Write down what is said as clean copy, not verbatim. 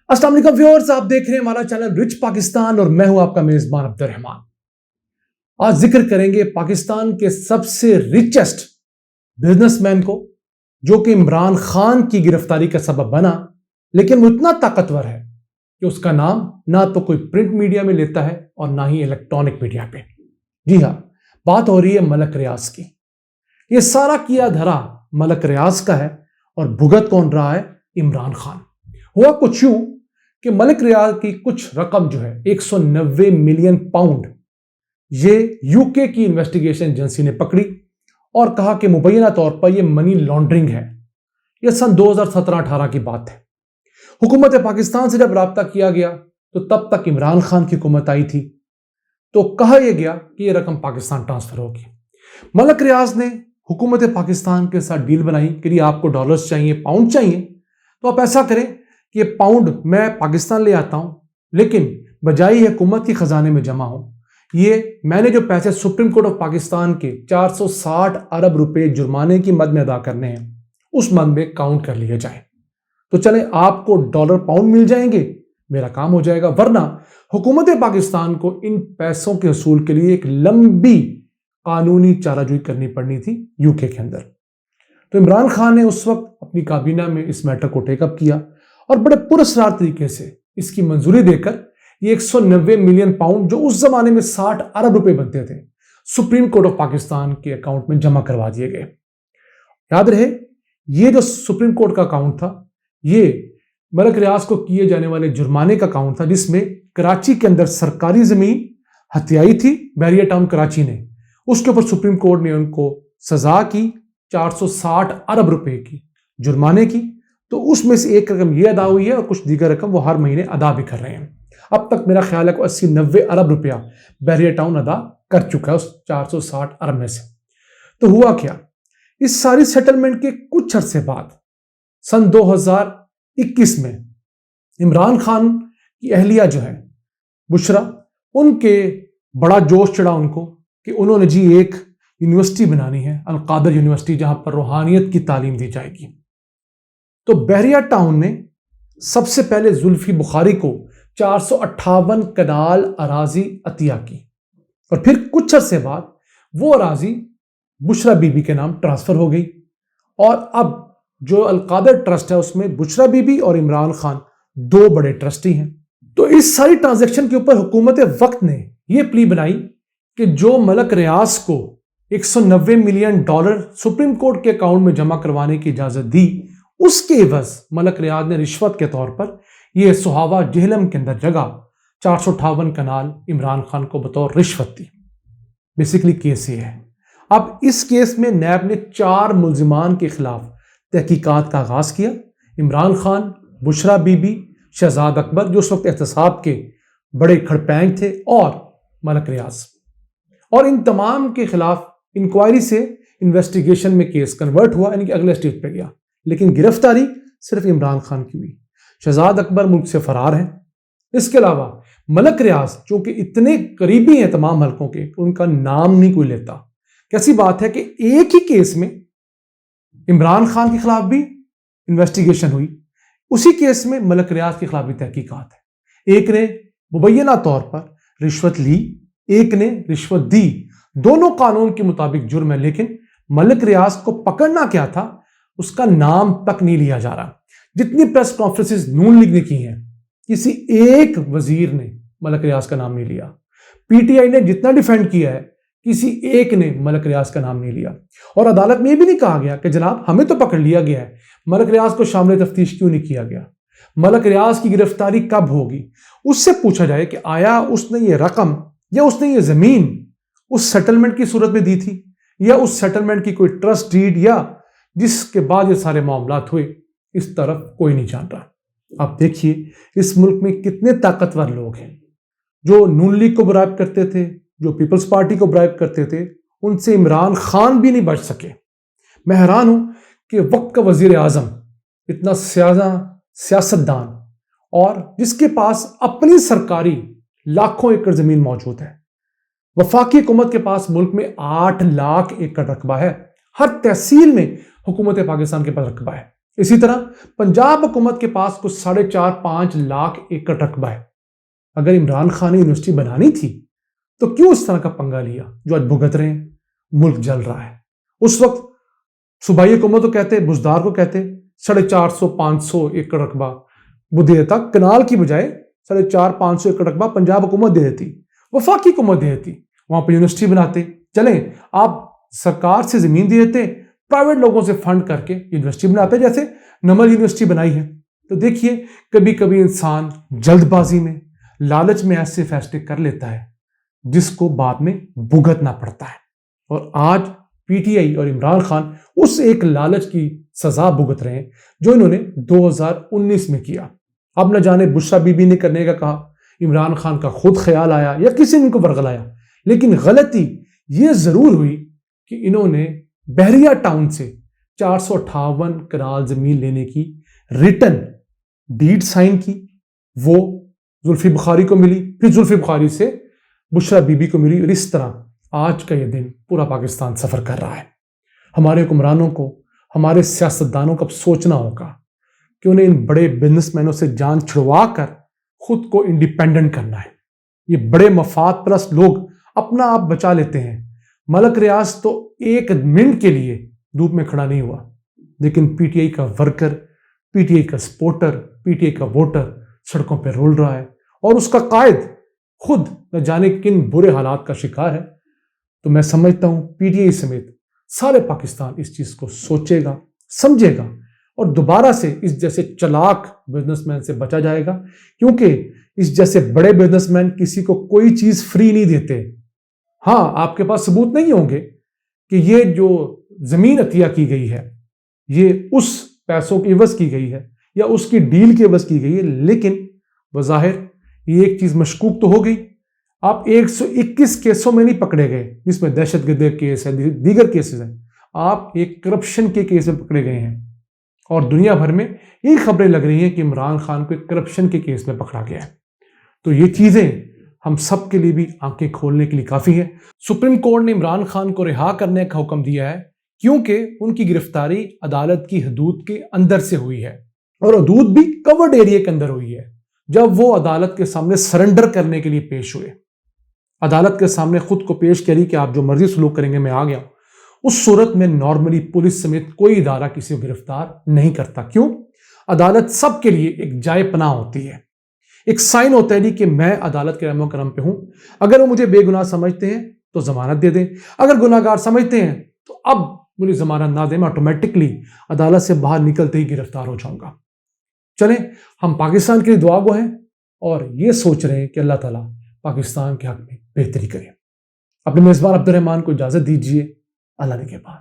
अस्सलाम वालेकुम व्यूअर्स, आप देख रहे हैं हमारा चैनल रिच पाकिस्तान और मैं हूं आपका मेजबान अब्दुर्रहमान। आज जिक्र करेंगे पाकिस्तान के सबसे रिचेस्ट बिजनेसमैन को, जो कि इमरान खान की गिरफ्तारी का सबब बना, लेकिन वो इतना ताकतवर है कि उसका नाम ना तो कोई प्रिंट मीडिया में लेता है और ना ही इलेक्ट्रॉनिक मीडिया पे। जी हाँ, बात हो रही है मलक रियाज की। ये सारा किया धरा मलक रियाज का है और भुगत कौन रहा है? इमरान खान। हुआ कुछ यूं कि मलक रियाज की कुछ रकम जो है 190 मिलियन पाउंड, ये यूके की इन्वेस्टिगेशन एजेंसी ने पकड़ी और कहा कि मुबैना तौर पर यह मनी लॉन्ड्रिंग है। यह सन 2017-18 की बात है। हुकूमत पाकिस्तान से जब राब्ता किया गया तो तब तक इमरान खान की हुकूमत आई थी, तो कहा यह गया कि यह रकम पाकिस्तान ट्रांसफर होगी। मलक रियाज ने हुकूमत पाकिस्तान के साथ डील बनाई कि आपको डॉलर्स चाहिए, पाउंड चाहिए, तो आप ऐसा करें कि ये पाउंड मैं पाकिस्तान ले आता हूं, लेकिन बजाय हुकूमत की खजाने में जमा हो, ये मैंने जो पैसे सुप्रीम कोर्ट ऑफ पाकिस्तान के 460 अरब रुपए जुर्माने की मद में अदा करने हैं, उस मद में काउंट कर लिए जाए। तो चले, आपको डॉलर पाउंड मिल जाएंगे, मेरा काम हो जाएगा। वरना हुकूमत पाकिस्तान को इन पैसों के असूल के लिए एक लंबी कानूनी चाराजोई करनी पड़नी थी यूके के अंदर। तो इमरान खान ने उस वक्त अपनी काबीना में इस मैटर को टेकअप किया और बड़े पुरस्कार तरीके से इसकी मंजूरी देकर ये 190 मिलियन पाउंड, जो उस जमाने में 60 अरब रुपए बनते थे, सुप्रीम कोर्ट ऑफ पाकिस्तान के अकाउंट में जमा करवा दिए गए। याद रहे, ये जो सुप्रीम कोर्ट का अकाउंट था, ये मलक रियाज को किए जाने वाले जुर्माने का अकाउंट था, जिसमें कराची के अंदर सरकारी जमीन हथियाई थी बहरिया टाउन कराची ने। उसके ऊपर सुप्रीम कोर्ट ने उनको सजा की 460 अरब रुपए की जुर्माने की। तो उसमें से एक रकम ये अदा हुई है और कुछ दीगर रकम वो हर महीने अदा भी कर रहे हैं। अब तक मेरा ख्याल है कि 80-90 अरब रुपया बहरिया टाउन अदा कर चुका है उस 460 अरब में से। तो हुआ क्या, इस सारी सेटलमेंट के कुछ अरसे बाद सन 2021 में इमरान खान की अहलिया जो है बुशरा, उनके बड़ा जोश चढ़ा उनको कि उन्होंने जी एक यूनिवर्सिटी बनानी है, अल-कादर यूनिवर्सिटी, जहां पर रूहानियत की तालीम दी जाएगी। तो बहरिया टाउन ने सबसे पहले जुल्फी बुखारी को 458 कनाल अराजी अतिया की और फिर कुछ अरसे बाद वो अराजी बुशरा बीबी के नाम ट्रांसफर हो गई। और अब जो अल-कादर ट्रस्ट है उसमें बुशरा बीबी और इमरान खान दो बड़े ट्रस्टी हैं। तो इस सारी ट्रांजैक्शन के ऊपर हुकूमत वक्त ने यह प्ली बनाई कि जो मलक रियाज को 190 मिलियन डॉलर सुप्रीम कोर्ट के अकाउंट में जमा करवाने की इजाजत दी, उसके एवज मलक रियाज ने रिश्वत के तौर पर यह सुहावा जेहलम के अंदर जगह 458 कनाल इमरान खान को बतौर रिश्वत दी। बेसिकली केस ये है। अब इस केस में नैब ने 4 मुल्जिमान के खिलाफ तहकीकात का आगाज किया। इमरान खान, बुशरा बीबी, शहजाद अकबर जो उस वक्त एहतसाब के बड़े खड़पैंग थे, और मलक रियाज। और इन तमाम के खिलाफ इंक्वायरी से इन्वेस्टिगेशन में केस कन्वर्ट हुआ, यानी कि अगले स्टेज पे गया। लेकिन गिरफ्तारी सिर्फ इमरान खान की हुई। शहजाद अकबर मुल्क से फरार हैं। इसके अलावा मलक रियाज, जो कि इतने करीबी हैं तमाम हलकों के, उनका नाम नहीं कोई लेता। कैसी बात है कि एक ही केस में इमरान खान के खिलाफ भी इन्वेस्टिगेशन हुई, उसी केस में मलक रियाज के खिलाफ भी तहकीकात है। एक ने मुबैना तौर पर रिश्वत ली, एक ने रिश्वत दी। दोनों कानून के मुताबिक जुर्म है, लेकिन मलक रियाज को पकड़ना क्या था, उसका नाम तक नहीं लिया जा रहा। जितनी प्रेस कॉन्फ्रेंसेस नून लीग ने की हैं, किसी एक वजीर ने मलक रियाज का नाम नहीं लिया। पीटीआई ने जितना डिफेंड किया है, किसी एक ने मलक रियाज का नाम नहीं लिया। और अदालत में यह भी नहीं कहा गया कि जनाब हमें तो पकड़ लिया गया है, मलक रियाज को शामिल तफ्तीश क्यों नहीं किया गया, मलक रियाज की गिरफ्तारी कब होगी। उससे पूछा जाए कि आया उसने ये रकम या उसने ये जमीन उस सेटलमेंट की सूरत में दी थी, या उस सेटलमेंट की कोई ट्रस्ट डीड, या जिसके बाद ये सारे मामलात हुए, इस तरफ कोई नहीं जान रहा। आप देखिए इस मुल्क में कितने ताकतवर लोग हैं जो नून लीग को ब्राइब करते थे, जो पीपल्स पार्टी को ब्राइब करते थे, उनसे इमरान खान भी नहीं बच सके। मैं हैरान हूं कि वक्त का वजीर आजम, इतना सियासतदान, और जिसके पास अपनी सरकारी लाखों एकड़ जमीन मौजूद है। वफाकी हुकूमत के पास मुल्क में 8 लाख एकड़ रकबा है, हर तहसील में हुकूमत पाकिस्तान के पास रकबा है। اسی طرح پنجاب حکومت کے پاس کچھ 4.5 لاکھ ایکڑ رقبہ ہے. اگر عمران خان نے یونیورسٹی بنانی تھی تو کیوں اس طرح کا پنگا لیا جو آج بھگت رہے ہیں؟ ملک جل رہا ہے. اس وقت صوبائی حکومت کو کہتے، بزدار کو کہتے 450-500 ایکڑ رقبہ وہ دے دیتا، کنال کی بجائے 450-500 ایکڑ رقبہ پنجاب حکومت دے دیتی، وفاقی حکومت دے دیتی، وہاں پہ یونیورسٹی بناتے. چلیں آپ سرکار سے زمین دے دیتے، پرائیویٹ لوگوں سے فنڈ کر کے یونیورسٹی بناتے، جیسے نمل یونیورسٹی بنائی ہے. تو دیکھیے کبھی کبھی انسان جلد بازی میں، لالچ میں ایسے فیصلے کر لیتا ہے جس کو بعد میں بھگتنا پڑتا ہے. اور آج پی ٹی آئی اور عمران خان اس ایک لالچ کی سزا بھگت رہے ہیں جو انہوں نے 2019 میں کیا. اب نہ جانے بشرا بی بی نے کرنے کا کہا، عمران خان کا خود خیال آیا یا کسی نے ان کو ورغلایا، لیکن غلطی یہ ضرور ہوئی کہ انہوں نے بحریہ ٹاؤن سے 458 کنال زمین لینے کی ریٹن ڈیڈ سائن کی. وہ زلفی بخاری کو ملی، پھر زلفی بخاری سے بشرا بی بی کو ملی، اور اس طرح آج کا یہ دن پورا پاکستان سفر کر رہا ہے. ہمارے حکمرانوں کو، ہمارے سیاستدانوں کو اب سوچنا ہوگا کہ انہیں ان بڑے بزنس مینوں سے جان چھڑوا کر خود کو انڈیپینڈنٹ کرنا ہے. یہ بڑے مفاد پرست لوگ اپنا آپ بچا لیتے ہیں. ملک ریاض تو 1 منٹ کے لیے دھوپ میں کھڑا نہیں ہوا، لیکن پی ٹی آئی کا ورکر، پی ٹی آئی کا سپورٹر، پی ٹی آئی کا ووٹر سڑکوں پہ رول رہا ہے، اور اس کا قائد خود نہ جانے کن برے حالات کا شکار ہے. تو میں سمجھتا ہوں پی ٹی آئی سمیت سارے پاکستان اس چیز کو سوچے گا، سمجھے گا، اور دوبارہ سے اس جیسے چلاک بزنس مین سے بچا جائے گا، کیونکہ اس جیسے بڑے بزنس مین کسی کو کوئی چیز فری نہیں دیتے. ہاں آپ کے پاس ثبوت نہیں ہوں گے کہ یہ جو زمین عطیہ کی گئی ہے یہ اس پیسوں کی عوض کی گئی ہے یا اس کی ڈیل کی عوض کی گئی ہے، لیکن بظاہر یہ ایک چیز مشکوک تو ہو گئی. آپ 121 کیسوں میں نہیں پکڑے گئے جس میں دہشت گردی کیس ہے، دیگر کیسز ہیں. آپ ایک کرپشن کے کیس میں پکڑے گئے ہیں، اور دنیا بھر میں یہی خبریں لگ رہی ہیں کہ عمران خان کو ایک کرپشن کے کیس میں پکڑا گیا ہے. تو یہ چیزیں ہم سب کے لیے بھی آنکھیں کھولنے کے لیے کافی ہے. سپریم کورٹ نے عمران خان کو رہا کرنے کا حکم دیا ہے کیونکہ ان کی گرفتاری عدالت کی حدود کے اندر سے ہوئی ہے، اور حدود بھی کورڈ ایریا کے اندر ہوئی ہے. جب وہ عدالت کے سامنے سرنڈر کرنے کے لیے پیش ہوئے، عدالت کے سامنے خود کو پیش کری کہ آپ جو مرضی سلوک کریں گے میں آ گیا، اس صورت میں نارملی پولیس سمیت کوئی ادارہ کسی کو گرفتار نہیں کرتا. کیوں؟ عدالت سب کے لیے ایک جائے پناہ ہوتی ہے، ایک سائن ہوتا ہے کہ میں عدالت کے رحم و کرم پہ ہوں. اگر وہ مجھے بے گناہ سمجھتے ہیں تو ضمانت دے دیں، اگر گناہ گار سمجھتے ہیں تو اب مجھے ضمانت نہ دیں، میں آٹومیٹکلی عدالت سے باہر نکلتے ہی گرفتار ہو جاؤں گا. چلیں ہم پاکستان کے لیے دعا گو ہیں اور یہ سوچ رہے ہیں کہ اللہ تعالیٰ پاکستان کے حق میں بہتری کرے. اپنے میزبان عبد الرحمان کو اجازت دیجیے. اللہ نے کے بعد.